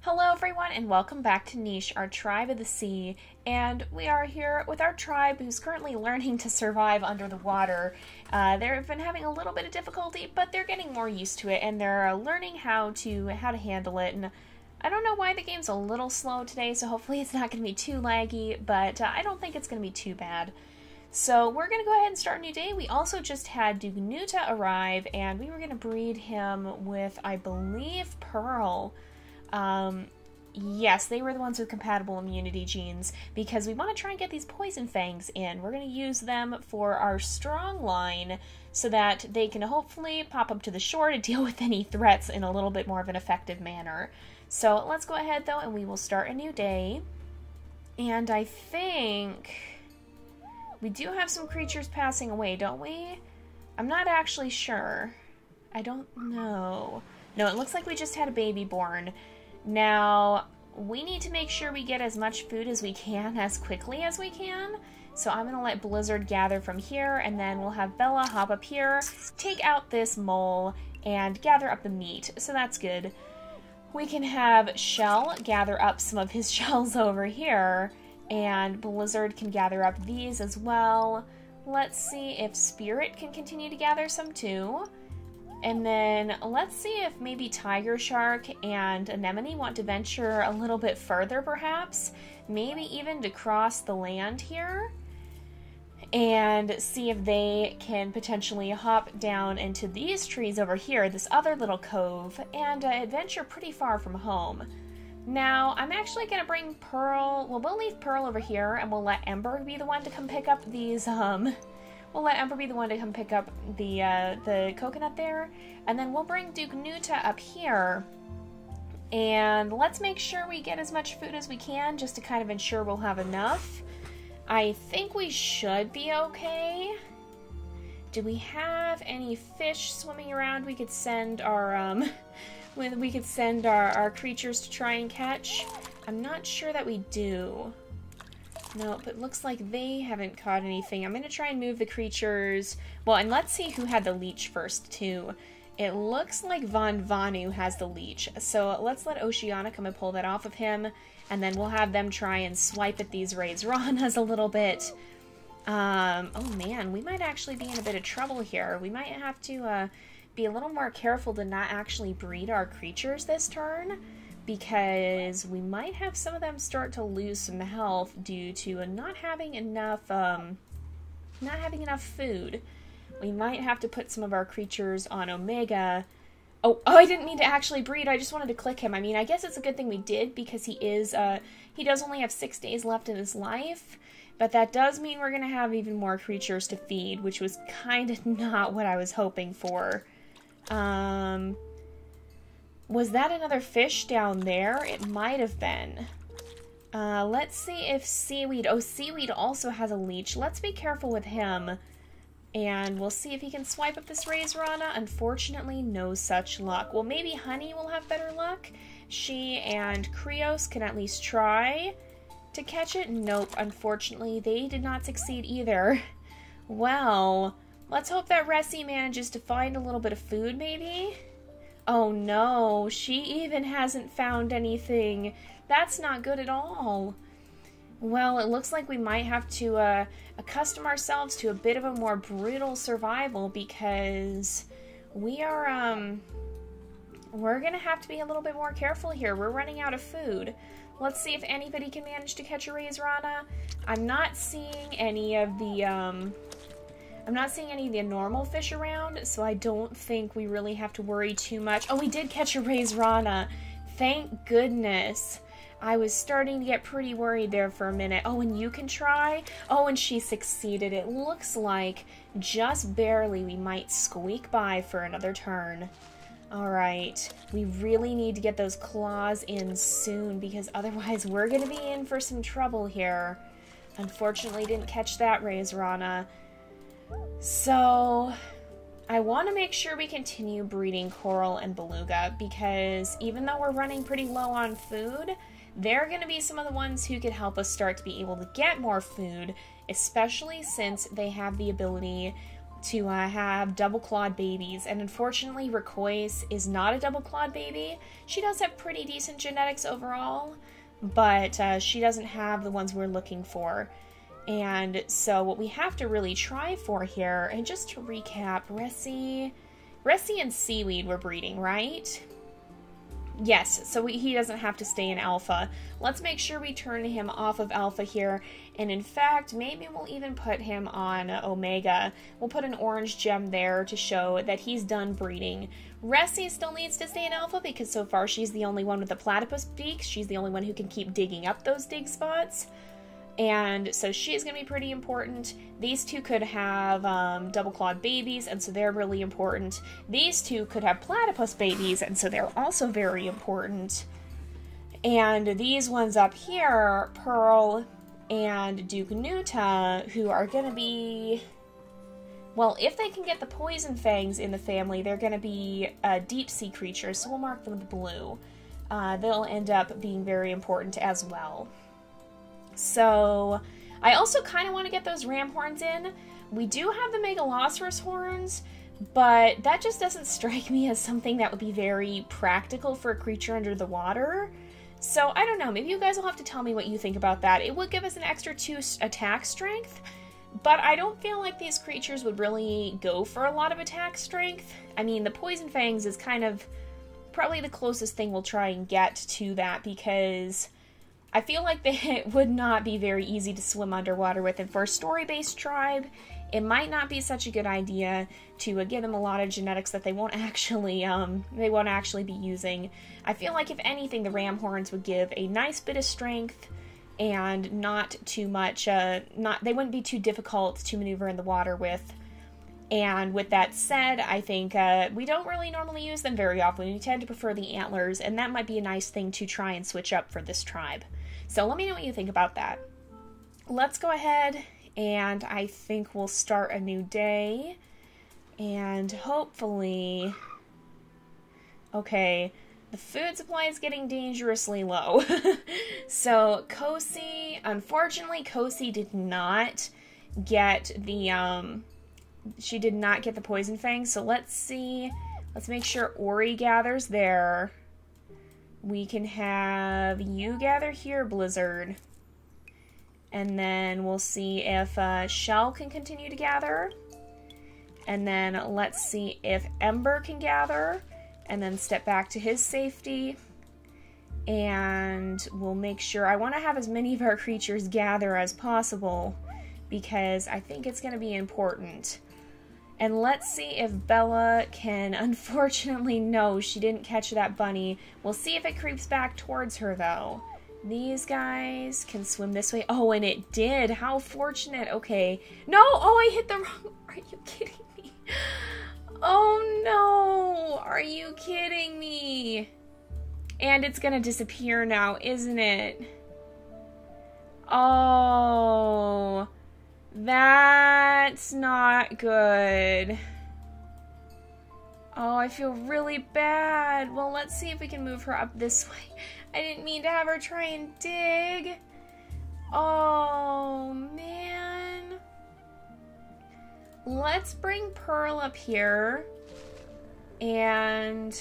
Hello everyone and welcome back to Niche, our tribe of the sea, and we are here with our tribe who's currently learning to survive under the water. They've been having a little bit of difficulty, but they're getting more used to it and they're learning how to handle it. And I don't know why the game's a little slow today, so hopefully it's not going to be too laggy, but I don't think it's going to be too bad. So we're going to go ahead and start a new day. We also just had Dugnuta arrive, and we were going to breed him with, I believe, Pearl. Yes, they were the ones with compatible immunity genes, because we want to try and get these poison fangs in. We're going to use them for our strong line so that they can hopefully pop up to the shore to deal with any threats in a little bit more of an effective manner. So let's go ahead though and we will start a new day. And I think we do have some creatures passing away, don't we? I'm not actually sure. I don't know. No, it looks like we just had a baby born. Now, we need to make sure we get as much food as we can as quickly as we can. So I'm going to let Blizzard gather from here, and then we'll have Bella hop up here, take out this mole, and gather up the meat. So that's good. We can have Shell gather up some of his shells over here, and Blizzard can gather up these as well. Let's see if Spirit can continue to gather some too. And then let's see if maybe Tiger Shark and Anemone want to venture a little bit further perhaps. Maybe even to cross the land here. And see if they can potentially hop down into these trees over here, this other little cove, and adventure pretty far from home. Now, I'm actually going to bring Pearl, well, we'll leave Pearl over here, and we'll let Ember be the one to come pick up these, we'll let Ember be the one to come pick up the coconut there, and then we'll bring Dugnuta up here, and let's make sure we get as much food as we can, just to kind of ensure we'll have enough. I think we should be okay. Do we have any fish swimming around we could send our, our creatures to try and catch? I'm not sure that we do. Nope, it looks like they haven't caught anything. I'm going to try and move the creatures. Well, and let's see who had the leech first, too. It looks like Von Vanu has the leech. So let's let Oceana come and pull that off of him. And then we'll have them try and swipe at these Rays Ranas a little bit. Oh man, we might actually be in a bit of trouble here. We might have to be a little more careful to not actually breed our creatures this turn, because we might have some of them start to lose some health due to not having enough food. We might have to put some of our creatures on Omega. Oh, I didn't mean to actually breed. I just wanted to click him. I mean, I guess it's a good thing we did, because he does only have 6 days left in his life. But that does mean we're going to have even more creatures to feed, which was kind of not what I was hoping for. Was that another fish down there? It might have been. Let's see if Seaweed... Oh, Seaweed also has a leech. Let's be careful with him. And we'll see if he can swipe up this Rays Rana. Unfortunately, no such luck. Well, maybe Honey will have better luck. She and Krios can at least try to catch it. Nope, unfortunately, they did not succeed either. Well, let's hope that Ressie manages to find a little bit of food, maybe? Oh no, she even hasn't found anything. That's not good at all. Well, it looks like we might have to accustom ourselves to a bit of a more brutal survival, because we are, we're gonna have to be a little bit more careful here. We're running out of food. Let's see if anybody can manage to catch a Rays Rana. I'm not seeing any of the, normal fish around, so I don't think we really have to worry too much. Oh, we did catch a Rays Rana. Thank goodness. I was starting to get pretty worried there for a minute. Oh, and you can try? Oh, and she succeeded. It looks like just barely we might squeak by for another turn. Alright, we really need to get those claws in soon, because otherwise we're going to be in for some trouble here. Unfortunately, didn't catch that Rays Rana. So I want to make sure we continue breeding Coral and Beluga, because even though we're running pretty low on food, they're going to be some of the ones who could help us start to be able to get more food, especially since they have the ability to have double-clawed babies, and unfortunately Rakois is not a double-clawed baby. She does have pretty decent genetics overall, but she doesn't have the ones we're looking for. And so what we have to really try for here, and just to recap, Ressie and Seaweed were breeding, right? Yes, so he doesn't have to stay in Alpha. Let's make sure we turn him off of Alpha here, and in fact, maybe we'll even put him on Omega. We'll put an orange gem there to show that he's done breeding. Ressie still needs to stay in Alpha because so far she's the only one with the platypus beak. She's the only one who can keep digging up those dig spots. And so she's going to be pretty important. These two could have double-clawed babies, and so they're really important. These two could have platypus babies, and so they're also very important. And these ones up here, Pearl and Duke Nuta, who are going to be... Well, if they can get the poison fangs in the family, they're going to be deep-sea creatures, so we'll mark them with blue. They'll end up being very important as well. So, I also kind of want to get those ram horns in. We do have the Megalosaurus horns, but that just doesn't strike me as something that would be very practical for a creature under the water. So, I don't know. Maybe you guys will have to tell me what you think about that. It would give us an extra 2 attack strength, but I don't feel like these creatures would really go for a lot of attack strength. I mean, the Poison Fangs is kind of probably the closest thing we'll try and get to that, because I feel like they would not be very easy to swim underwater with. And for a story-based tribe, it might not be such a good idea to give them a lot of genetics that they won't actually be using. I feel like if anything, the ram horns would give a nice bit of strength and not too much. They wouldn't be too difficult to maneuver in the water with. And with that said, I think we don't really normally use them very often. We tend to prefer the antlers, and that might be a nice thing to try and switch up for this tribe. So let me know what you think about that. Let's go ahead, and I think we'll start a new day. And hopefully... Okay, the food supply is getting dangerously low. So, Kosi, unfortunately, Kosi did not get the, she did not get the poison fangs, so let's see. Let's make sure Ori gathers there. We can have you gather here, Blizzard. And then we'll see if Shell can continue to gather. And then let's see if Ember can gather. And then step back to his safety. And we'll make sure... I want to have as many of our creatures gather as possible, because I think it's going to be important. And let's see if Bella can... Unfortunately, no, she didn't catch that bunny. We'll see if it creeps back towards her, though. These guys can swim this way. Oh, and it did. How fortunate. Okay. No! Oh, I hit the wrong... Are you kidding me? Oh, no! Are you kidding me? And it's gonna disappear now, isn't it? Oh... That's not good. Oh, I feel really bad. Well, let's see if we can move her up this way. I didn't mean to have her try and dig. Oh, man. Let's bring Pearl up here. And...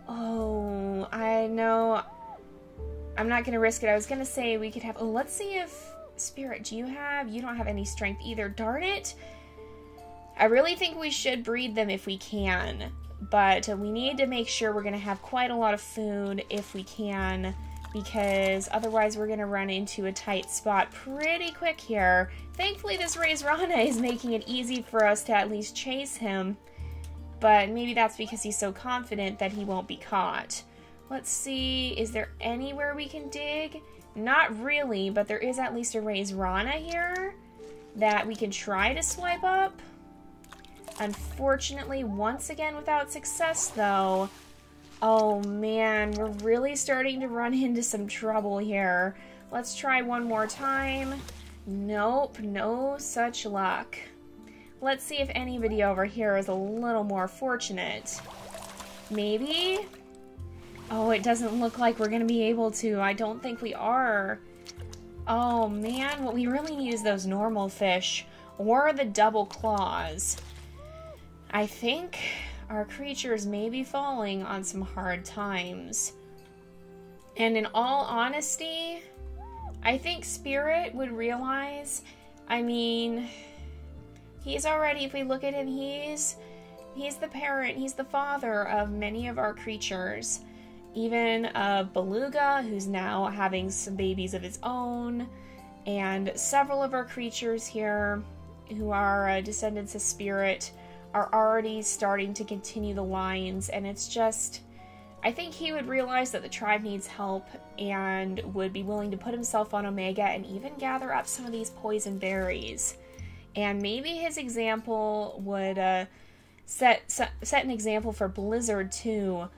Oh, I know. I'm not going to risk it. I was going to say we could have... Oh, let's see if... Spirit, do you have... You don't have any strength either. Darn it. I really think we should breed them if we can. But we need to make sure we're going to have quite a lot of food if we can, because otherwise we're going to run into a tight spot pretty quick here. Thankfully, this Raise Rana is making it easy for us to at least chase him. But maybe that's because he's so confident that he won't be caught. Let's see. Is there anywhere we can dig? Not really, but there is at least a Raise Rana here that we can try to swipe up. Unfortunately, once again without success, though. Oh, man, we're really starting to run into some trouble here. Let's try one more time. Nope, no such luck. Let's see if anybody over here is a little more fortunate. Maybe? Oh, it doesn't look like we're going to be able to. I don't think we are. Oh, man, what we really need is those normal fish. or the double claws. I think our creatures may be falling on some hard times. And in all honesty, I think Spirit would realize, I mean, he's already, if we look at him, he's the parent, he's the father of many of our creatures. Even of Beluga, who's now having some babies of his own, and several of our creatures here who are descendants of Spirit are already starting to continue the lines, and it's just, I think he would realize that the tribe needs help and would be willing to put himself on Omega and even gather up some of these poison berries. And maybe his example would set an example for Blizzard too.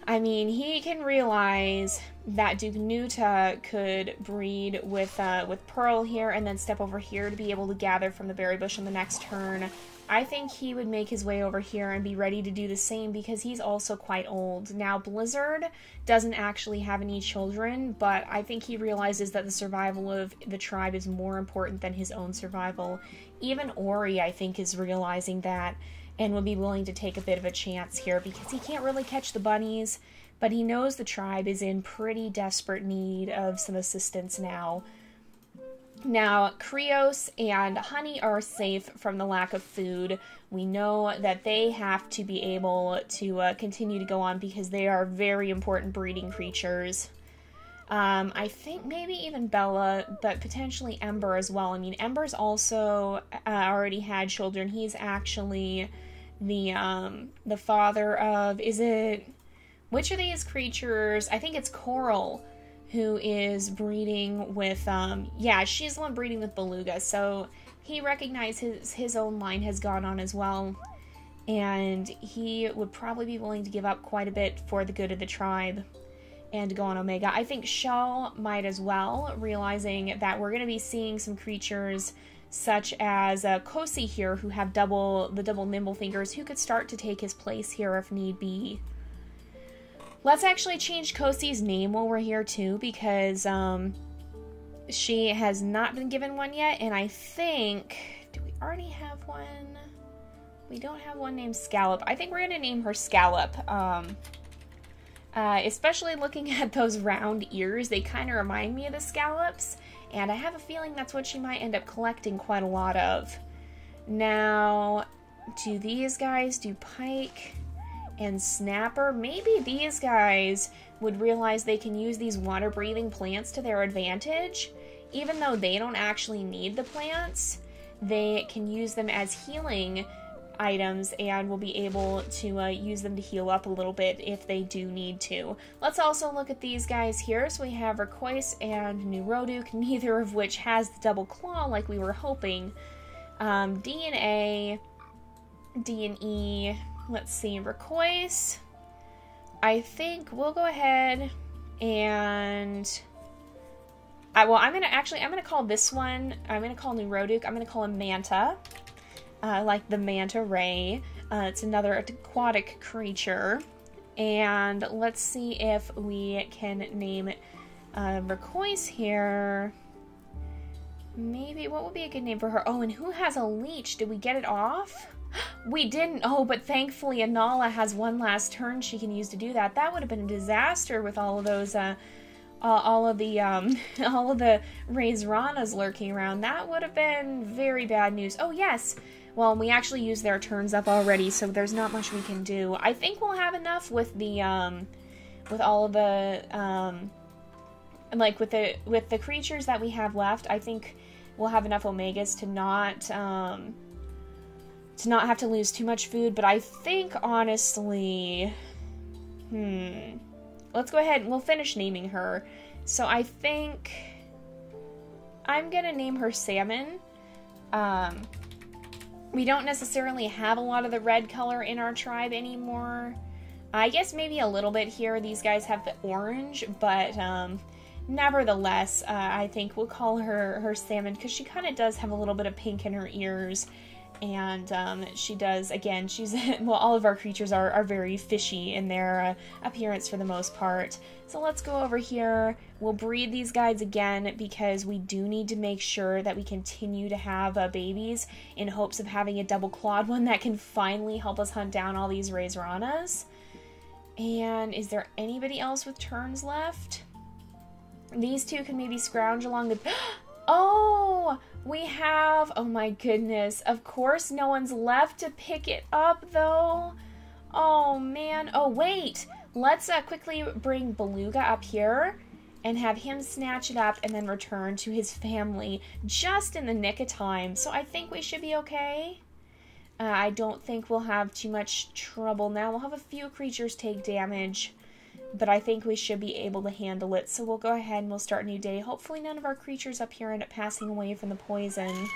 I mean, he can realize that Duke Nuta could breed with Pearl here and then step over here to be able to gather from the berry bush on the next turn. I think he would make his way over here and be ready to do the same because he's also quite old. Now, Blizzard doesn't actually have any children, but I think he realizes that the survival of the tribe is more important than his own survival. Even Ori, I think, is realizing that and would be willing to take a bit of a chance here because he can't really catch the bunnies, but he knows the tribe is in pretty desperate need of some assistance now. Now, Krios and Honey are safe from the lack of food. We know that they have to be able to continue to go on because they are very important breeding creatures. I think maybe even Bella, but potentially Ember as well. I mean, Ember's also already had children. He's actually the father of, which of these creatures? I think it's Coral, who is breeding with, yeah, she's the one breeding with Beluga, so he recognizes his own line has gone on as well, and he would probably be willing to give up quite a bit for the good of the tribe and to go on Omega. I think Shell might as well, realizing that we're going to be seeing some creatures such as Kosi here, who have the double nimble fingers, who could start to take his place here if need be. Let's actually change Kosi's name while we're here too, because she has not been given one yet, and I think, do we already have one? We don't have one named Scallop. I think we're going to name her Scallop. Especially looking at those round ears, they kind of remind me of the scallops, and I have a feeling that's what she might end up collecting quite a lot of. Now, do these guys do Pike and Snapper? Maybe these guys would realize they can use these water-breathing plants to their advantage. Even though they don't actually need the plants, they can use them as healing items and will be able to use them to heal up a little bit if they do need to. Let's also look at these guys here. So we have Rayquaza and Neuroduk, neither of which has the double claw like we were hoping. D and A, D and E. Let's see, Rayquaza. I think we'll go ahead and I'm gonna call this one, I'm gonna call Neuroduk, I'm gonna call him Manta. Like the manta ray. It's another aquatic creature. And let's see if we can name Rayquaza here. Maybe, what would be a good name for her? Oh, and who has a leech? Did we get it off? We didn't. Oh, but thankfully Anala has one last turn she can use to do that. That would have been a disaster with all of those, all of the Raise-Ranas lurking around. That would have been very bad news. Oh, yes. Well, we actually used their turns up already, so there's not much we can do. I think we'll have enough with the, with all of the, like with the creatures that we have left. I think we'll have enough Omegas to not have to lose too much food. But I think honestly, let's go ahead and we'll finish naming her. So I think I'm gonna name her Salmon. We don't necessarily have a lot of the red color in our tribe anymore. I guess maybe a little bit here. These guys have the orange, but nevertheless, I think we'll call her Salmon because she kind of does have a little bit of pink in her ears. And she does, again, she's, well, all of our creatures are very fishy in their appearance for the most part. So let's go over here. We'll breed these guys again because we do need to make sure that we continue to have babies in hopes of having a double-clawed one that can finally help us hunt down all these Raiseranas. And is there anybody else with turns left? These two can maybe scrounge along the... Oh! We have... Oh my goodness. Of course no one's left to pick it up, though. Oh, man. Oh, wait! Let's quickly bring Beluga up here and have him snatch it up and then return to his family just in the nick of time. So I think we should be okay. I don't think we'll have too much trouble now. We'll have a few creatures take damage, but I think we should be able to handle it. So we'll go ahead and we'll start a new day. Hopefully none of our creatures up here end up passing away from the poison.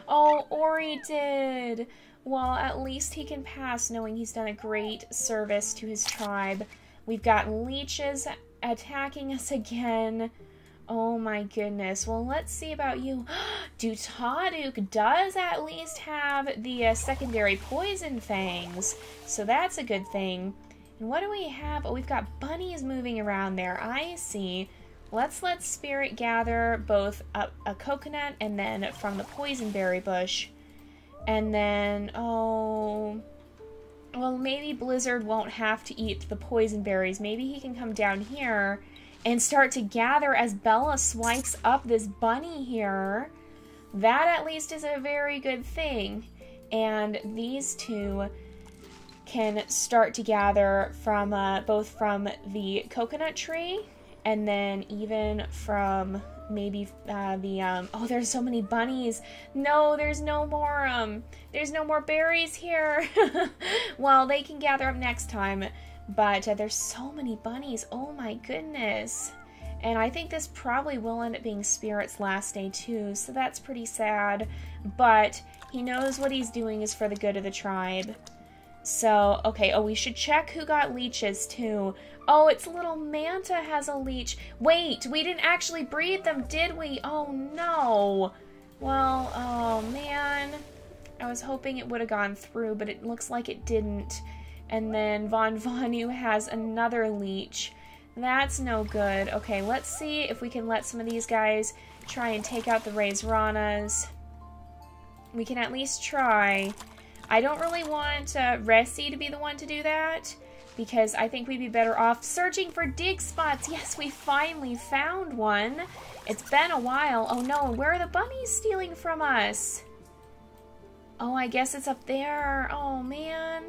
Oh, Ori did! Well, at least he can pass knowing he's done a great service to his tribe. We've got leeches attacking us again. Oh my goodness. Well, let's see about you. Dutaduk does at least have the secondary poison fangs, so that's a good thing. And what do we have? Oh, we've got bunnies moving around there. I see. Let's let Spirit gather both a coconut and then from the poisonberry bush. And then, oh, well, maybe Blizzard won't have to eat the poison berries. Maybe he can come down here and start to gather as Bella swipes up this bunny here. That at least is a very good thing. And these two can start to gather from both from the coconut tree and then even from maybe oh, there's so many bunnies. No, there's no more berries here. Well, they can gather up next time, but there's so many bunnies. Oh my goodness. And I think this probably will end up being Spirit's last day too, so that's pretty sad. But he knows what he's doing is for the good of the tribe. So, okay, oh, we should check who got leeches too. Oh, it's little Manta has a leech. Wait, we didn't actually breed them, did we? Oh, no. Well, oh, man. I was hoping it would have gone through, but it looks like it didn't. And then Von Vanu has another leech. That's no good. Okay, let's see if we can let some of these guys try and take out the Raiseranas. We can at least try. I don't really want Resi to be the one to do that, because I think we'd be better off searching for dig spots. Yes, we finally found one. It's been a while. Oh no, where are the bunnies stealing from us? Oh, I guess it's up there. Oh man.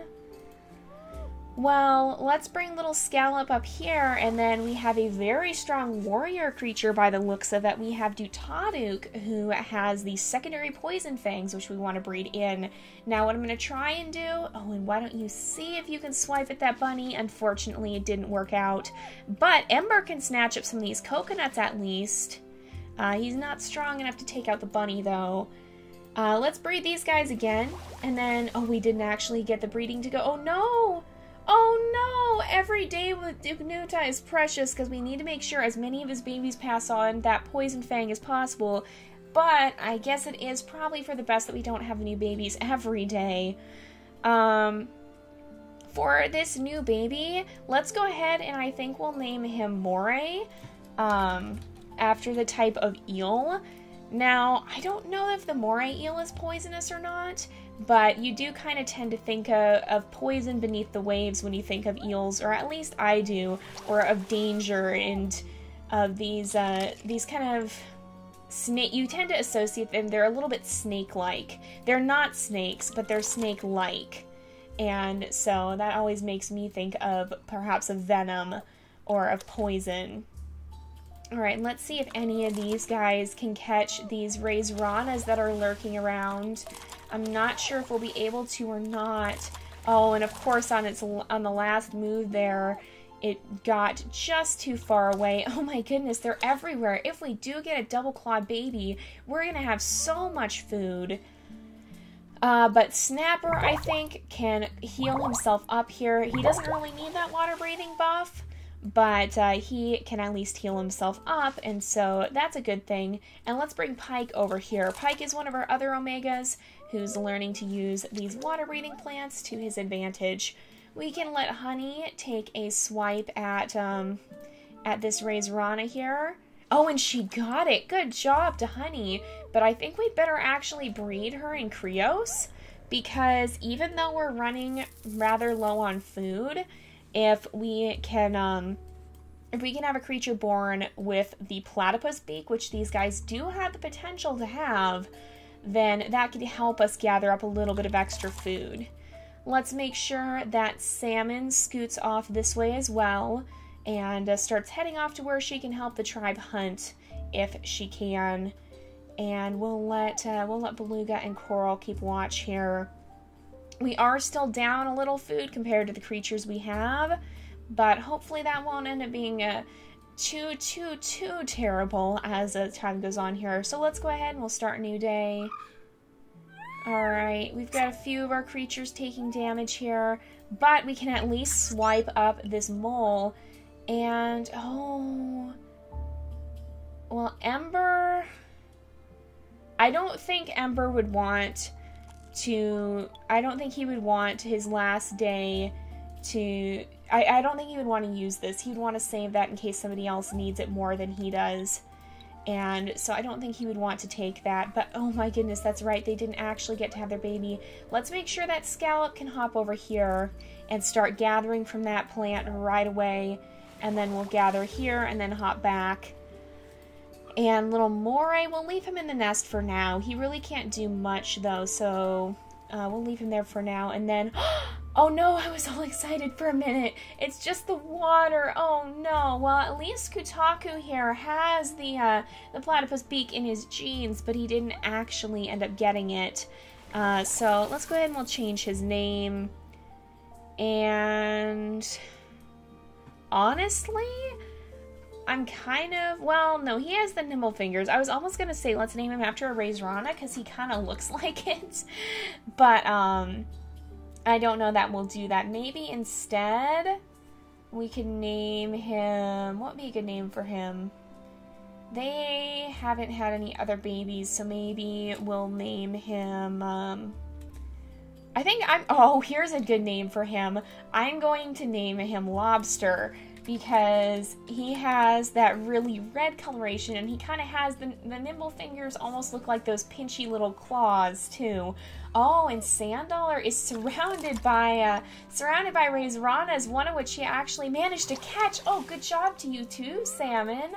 Well, let's bring little Scallop up here, and then we have a very strong warrior creature by the looks of it. We have Dutaduk, who has the secondary poison fangs, which we want to breed in. Now, what I'm going to try and do... Oh, and why don't you see if you can swipe at that bunny? Unfortunately, it didn't work out. But Ember can snatch up some of these coconuts, at least. He's not strong enough to take out the bunny, though. Let's breed these guys again. And then... Oh, we didn't actually get the breeding to go. Oh, no! Oh no! Every day with Dugnuta is precious because we need to make sure as many of his babies pass on that poison fang as possible. But I guess it is probably for the best that we don't have new babies every day. For this new baby, let's go ahead and I think we'll name him Moray, after the type of eel. Now, I don't know if the moray eel is poisonous or not, but you do kind of tend to think of poison beneath the waves when you think of eels, or at least I do, or of danger and of these kind of snake. You tend to associate them. They're a little bit snake-like. They're not snakes, but they're snake-like, and so that always makes me think of perhaps of venom or of poison. Alright, let's see if any of these guys can catch these Raiseranas that are lurking around. I'm not sure if we'll be able to or not. Oh, and of course on the last move there, it got just too far away. Oh my goodness, they're everywhere. If we do get a double-clawed baby, we're going to have so much food. But Snapper, I think, can heal himself up here. He doesn't really need that water-breathing buff, but he can at least heal himself up, and so that's a good thing. And let's bring Pike over here. Pike is one of our other Omegas who's learning to use these water-breathing plants to his advantage. We can let Honey take a swipe at this Raised Rana here. Oh, and she got it. Good job to Honey. But I think we'd better actually breed her in Krios, because even though we're running rather low on food, if we can have a creature born with the platypus beak, which these guys do have the potential to have, then that could help us gather up a little bit of extra food. Let's make sure that Salmon scoots off this way as well and starts heading off to where she can help the tribe hunt if she can. And we'll let Beluga and Coral keep watch here. We are still down a little food compared to the creatures we have, but hopefully that won't end up being too terrible as time goes on here. So let's go ahead and we'll start a new day. Alright, we've got a few of our creatures taking damage here, but we can at least swipe up this mole. And, oh, well, Ember, I don't think Ember would want to, I don't think he would want his last day to, I don't think he would want to use this. He'd want to save that in case somebody else needs it more than he does. And so I don't think he would want to take that. But oh my goodness, that's right. They didn't actually get to have their baby. Let's make sure that Scallop can hop over here and start gathering from that plant right away. And then we'll gather here and then hop back. And little Moray, we'll leave him in the nest for now. He really can't do much though, so we'll leave him there for now. And then, oh no, I was all excited for a minute. It's just the water. Oh no. Well, at least Kutaku here has the platypus beak in his genes, but he didn't actually end up getting it. So let's go ahead and we'll change his name. And honestly, I'm kind of, well, no, he has the nimble fingers. I was almost going to say let's name him after a Raised Rana because he kind of looks like it. But I don't know that we'll do that. Maybe instead we can name him, what would be a good name for him? They haven't had any other babies, so maybe we'll name him, oh, here's a good name for him. I'm going to name him Lobster, because he has that really red coloration, and he kind of has the nimble fingers almost look like those pinchy little claws too. Oh, and Sanddollar is surrounded by Raised Ranas, one of which he actually managed to catch. Oh, good job to you too, Salmon.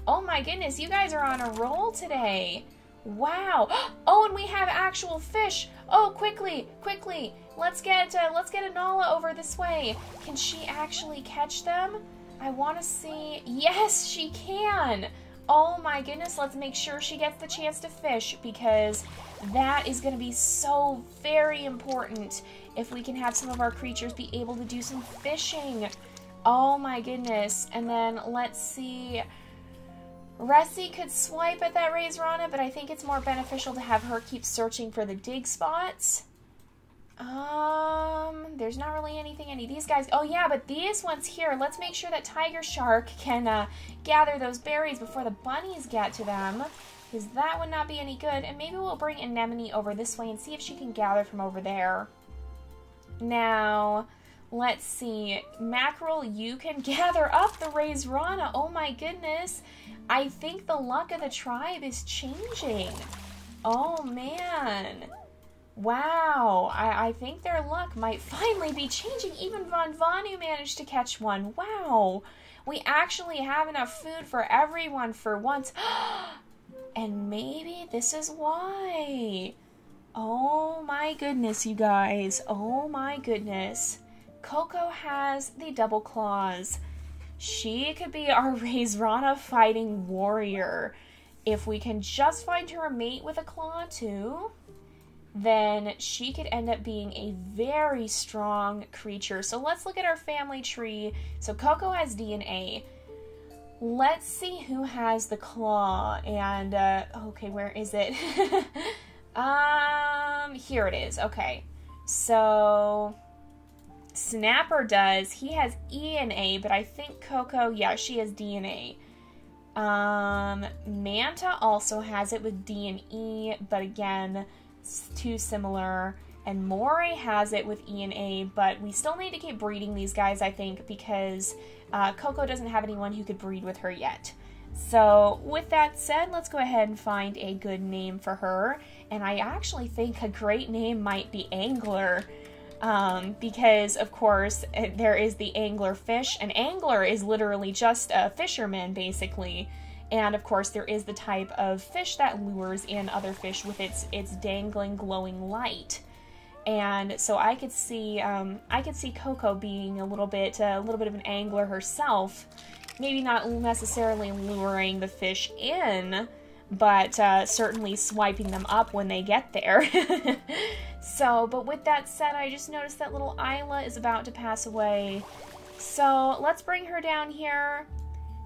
Oh my goodness, you guys are on a roll today. Wow. Oh, and we have actual fish. Oh, quickly, let's get Anala over this way. Can she actually catch them? I want to see. Yes, she can. Oh my goodness, let's make sure she gets the chance to fish, because that is going to be so very important if we can have some of our creatures be able to do some fishing. Oh my goodness. And then let's see. Ressie could swipe at that Raised Rana, but I think it's more beneficial to have her keep searching for the dig spots. There's not really anything any of these guys. Oh yeah, but these ones here, let's make sure that Tiger Shark can gather those berries before the bunnies get to them, because that would not be any good. And maybe we'll bring Anemone over this way and see if she can gather from over there. Now, let's see. Mackerel, you can gather up the Raised Rana. Oh my goodness. I think the luck of the tribe is changing. Oh man. Wow, I think their luck might finally be changing. Even Von Vanu managed to catch one. Wow, we actually have enough food for everyone for once. And maybe this is why. Oh my goodness, you guys. Oh my goodness. Coco has the double claws. She could be our Raised Rana fighting warrior. If we can just find her a mate with a claw too, then she could end up being a very strong creature. So let's look at our family tree. So Coco has DNA. Let's see who has the claw. And, okay, where is it? Here it is. Okay. So Snapper does. He has E and A, but I think Coco, yeah, she has DNA. Manta also has it with D and E, but again, too similar. And Moray has it with E and A, but we still need to keep breeding these guys, I think, because Coco doesn't have anyone who could breed with her yet. So with that said, let's go ahead and find a good name for her. And I actually think a great name might be Angler. Because, of course, there is the angler fish. An angler is literally just a fisherman, basically. And, of course, there is the type of fish that lures in other fish with its dangling, glowing light. And so I could see Coco being a little bit of an angler herself. Maybe not necessarily luring the fish in, but certainly swiping them up when they get there. So, but with that said, I just noticed that little Isla is about to pass away. So let's bring her down here.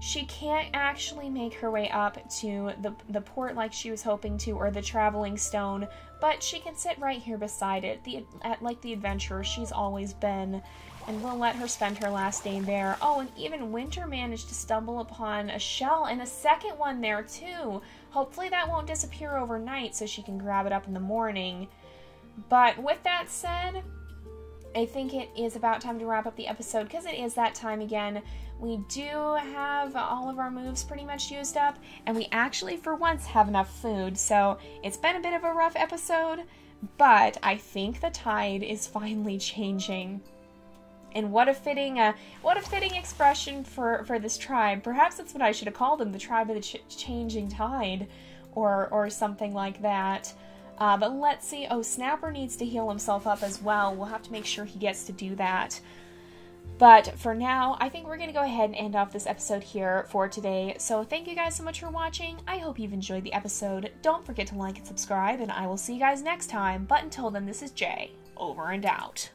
She can't actually make her way up to the port like she was hoping to, or the traveling stone, but she can sit right here beside it, like the adventurer she's always been, and we'll let her spend her last day there. Oh, and even Winter managed to stumble upon a shell, and a second one there too. Hopefully that won't disappear overnight so she can grab it up in the morning. But with that said, I think it is about time to wrap up the episode, because it is that time again. We do have all of our moves pretty much used up, and we actually for once have enough food, so it's been a bit of a rough episode, but I think the tide is finally changing. And what a fitting expression for this tribe. Perhaps that's what I should have called them, the tribe of the changing tide, or something like that. But let's see. Oh, Snapper needs to heal himself up as well. We'll have to make sure he gets to do that. But for now, I think we're going to go ahead and end off this episode here for today. So thank you guys so much for watching. I hope you've enjoyed the episode. Don't forget to like and subscribe, and I will see you guys next time. But until then, this is Jay, over and out.